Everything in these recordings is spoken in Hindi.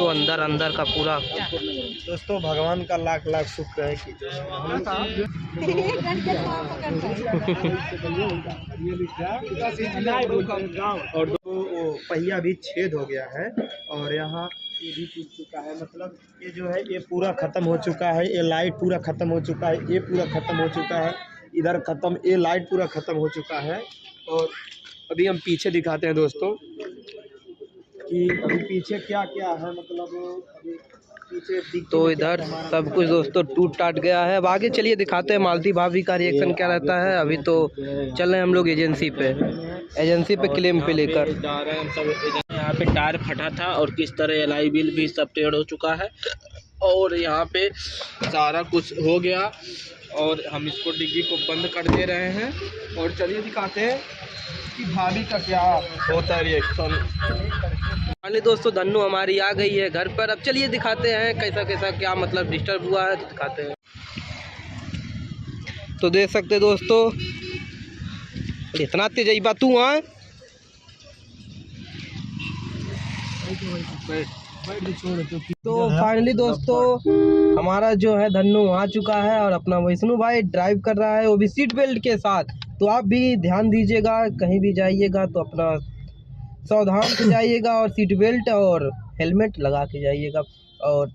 दोस्तों अंदर अंदर का पूरा। दोस्तों भगवान का लाख लाख शुक्र है कि और वो पहिया भी छेद हो गया है और यहाँ ये भी टूट चुका है। मतलब ये जो है ये पूरा ख़त्म हो चुका है। ये लाइट पूरा ख़त्म हो चुका है, ये पूरा ख़त्म हो चुका है, इधर ख़त्म, ये लाइट पूरा ख़त्म हो चुका है। और अभी हम पीछे दिखाते हैं दोस्तों कि अभी पीछे क्या क्या है। मतलब अभी पीछे तो इधर सब कुछ दोस्तों टूट टाट गया है। अब आगे चलिए दिखाते हैं मालती भाभी का रिएक्शन क्या रहता है। अभी तो चल रहे हैं हम लोग एजेंसी पे क्लेम पे लेकर जा रहे हैं हम सब। यहाँ पे टायर फटा था और किस तरह एलआई बिल भी सब टेढ़ हो चुका है और यहाँ पे सारा कुछ हो गया और हम इसको डिग्गी को बंद कर दे रहे हैं और चलिए दिखाते हैं कि भाभी का क्या होता है रिएक्शन। फाइनली दोस्तों धन्नू हमारी आ गई है घर पर। अब चलिए दिखाते हैं कैसा कैसा क्या मतलब डिस्टर्ब हुआ है तो दिखाते हैं। तो देख सकते दोस्तों इतना तेज तू हाँ तो फाइनली दोस्तों हमारा जो है धन्नू आ चुका है और अपना विष्णु भाई ड्राइव कर रहा है, वो भी सीट बेल्ट के साथ। तो आप भी ध्यान दीजिएगा, कहीं भी जाइएगा तो अपना सावधान से जाइएगा और सीट बेल्ट और हेलमेट लगा के जाइएगा। और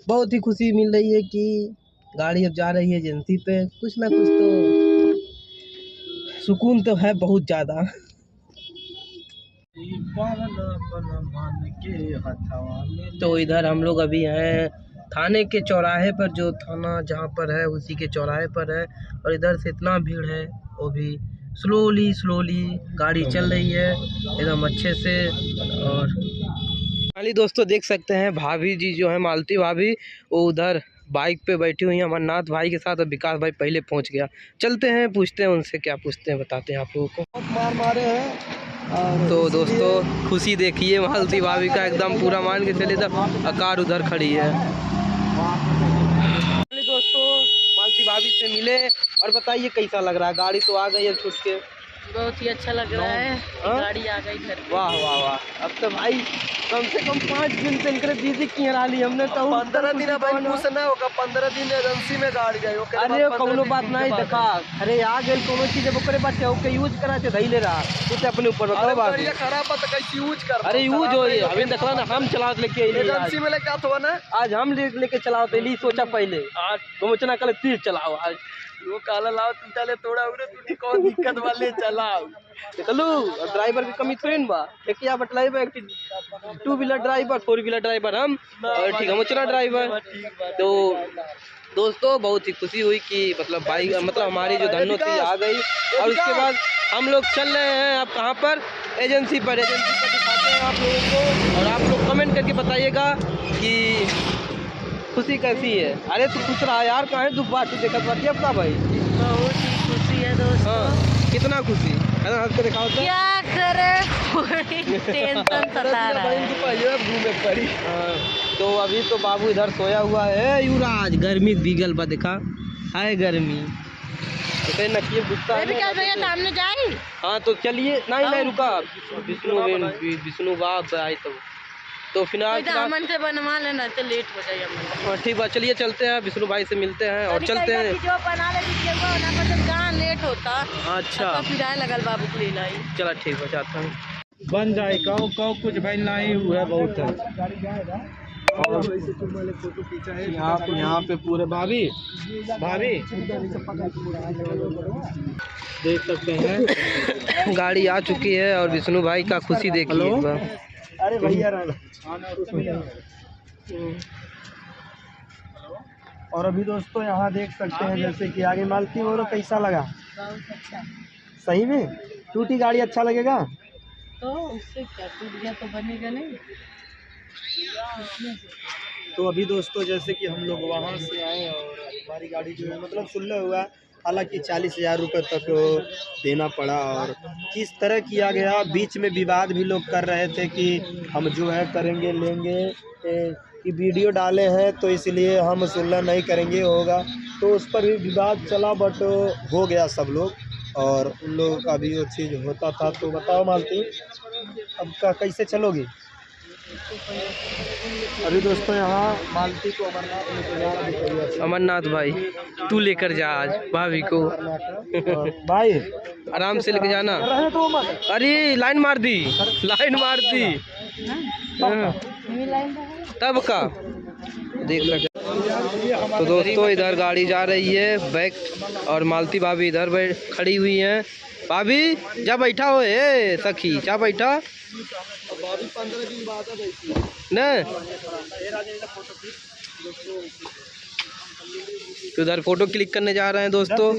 बहुत ही खुशी मिल रही है कि गाड़ी अब जा रही है एजेंसी पे। कुछ ना कुछ तो सुकून तो है बहुत ज़्यादा। तो इधर हम लोग अभी हैं थाने के चौराहे पर, जो थाना जहाँ पर है उसी के चौराहे पर है। और इधर से इतना भीड़ है, वो भी स्लोली गाड़ी चल रही है एकदम अच्छे से। और खाली दोस्तों देख सकते हैं भाभी जी जो है मालती भाभी, वो उधर बाइक पे बैठी हुई है अमरनाथ भाई के साथ। और विकास भाई पहले पहुंच गया। चलते हैं पूछते हैं उनसे क्या पूछते हैं, बताते हैं आप लोगों को। मार मारे हैं तो दोस्तों खुशी देखिए मालती भाभी का, एकदम पूरा मान के चले तब अकार उधर खड़ी है। दोस्तों मालती भाभी से मिले और बताइए कैसा लग रहा है। गाड़ी तो आ गई है छूट के। बहुत ही अच्छा लग रहा है, गाड़ी आ गई घर पे। वाह वाह वाह। अब तो भाई कम से कम 5 दिन से इनके दीदी की हरा ली हमने तो 15 दिन भाई कुछ ना होगा। 15 दिन एजेंसी में गाड़ी गई। अरे कोनो बात नहीं देखा, अरे आ गए कोनो चीज ओकरे बात ओके यूज करा के धइले रहा तो अपने ऊपर बताओ बात। ये खराब बात कैसे यूज कर। अरे यूज हो अभी देखला ना, हम चलावत लेके एजेंसी में लेके आत हो ना, आज हम लेके चलावत ली। सोचा पहले आज तुम कल तेज चलाओ, आज वो काला लाओ तुम चले थोड़ा उरे तू कौन दिक्कत वाले चलाओ चलू। ड्राइवर की कमी थोड़ी बा, देखिए बतलाइबे 2 व्हीलर ड्राइवर 4 व्हीलर ड्राइवर हम और ठीक हम चला ड्राइवर। तो दोस्तों बहुत ही खुशी हुई कि मतलब बाइक मतलब हमारी जो धन्नो थी आ गई। और उसके बाद हम लोग चल रहे हैं अब कहाँ पर, एजेंसी पर दिखाते हैं आप लोगों को। और आप लोग कमेंट करके बताइएगा कि खुशी कैसी है। अरे तू खुश रहा यार, कहाँ है तू बात देखत बात अपना भाई। बहुत ही खुशी है दोस्तों। हाँ कितना खुशी है, हंस के दिखाओ तो। क्या करे टेंशन सता रहा है। घूमे पड़ी। तो अभी तो बाबू इधर सोया हुआ है। युवराज गर्मी बिगल बा देखा है गर्मी तो नकिए गुस्सा है क्या भैया सामने जाए। हाँ तो चलिए नहीं रुका विष्णु बाप आए तो फिलहाल अमन से बनवा लेना तो लेट हो जाए। हाँ ठीक बात, चलिए चलते हैं विष्णु भाई से मिलते हैं और चलते हैं। जो बना ले जहाँ लेट होता। अच्छा फिर लगल बाबू को ले लाई। चला ठीक हो जाता हूँ। बन जाए कहो कुछ भाई नहीं हुआ बहुत है। और यहाँ पे पूरे भाभी देख सकते हैं गाड़ी आ चुकी है और विष्णु भाई का खुशी देखिए। अरे भैया और अभी दोस्तों यहाँ देख सकते हैं जैसे कि आगे मालती हो रहा, कैसा लगा? सही में टूटी गाड़ी अच्छा लगेगा तो उससे क्या, टूट गया तो बनेगा नहीं। तो अभी दोस्तों जैसे कि हम लोग वहाँ से आए और हमारी गाड़ी जो है मतलब सुलह हुआ, हालांकि 40,000 रुपये तक देना पड़ा। और किस तरह किया गया, बीच में विवाद भी लोग कर रहे थे कि हम जो है करेंगे लेंगे कि वीडियो डाले हैं तो इसलिए हम सुलह नहीं करेंगे होगा, तो उस पर भी विवाद चला। बट हो गया सब लोग और उन लोगों का भी वो चीज़ होता था। तो बताओ मालती अब का कैसे चलोगी? अभी दोस्तों यहाँ मालती को अमरनाथ लेके जा रहा है। अमरनाथ भाई तू लेकर जा आज भाभी को। भाई आराम से लेके जाना। रहे तो मत। अरे लाइन मार दी, लाइन मार दी। हाँ। तब का देख लगे। तो दोस्तों इधर गाड़ी जा रही है बैक और मालती भाभी इधर खड़ी हुई हैं। भाभी जा बैठा हो ए सखी जा बैठा न। तो इधर फोटो क्लिक करने जा रहे हैं दोस्तों।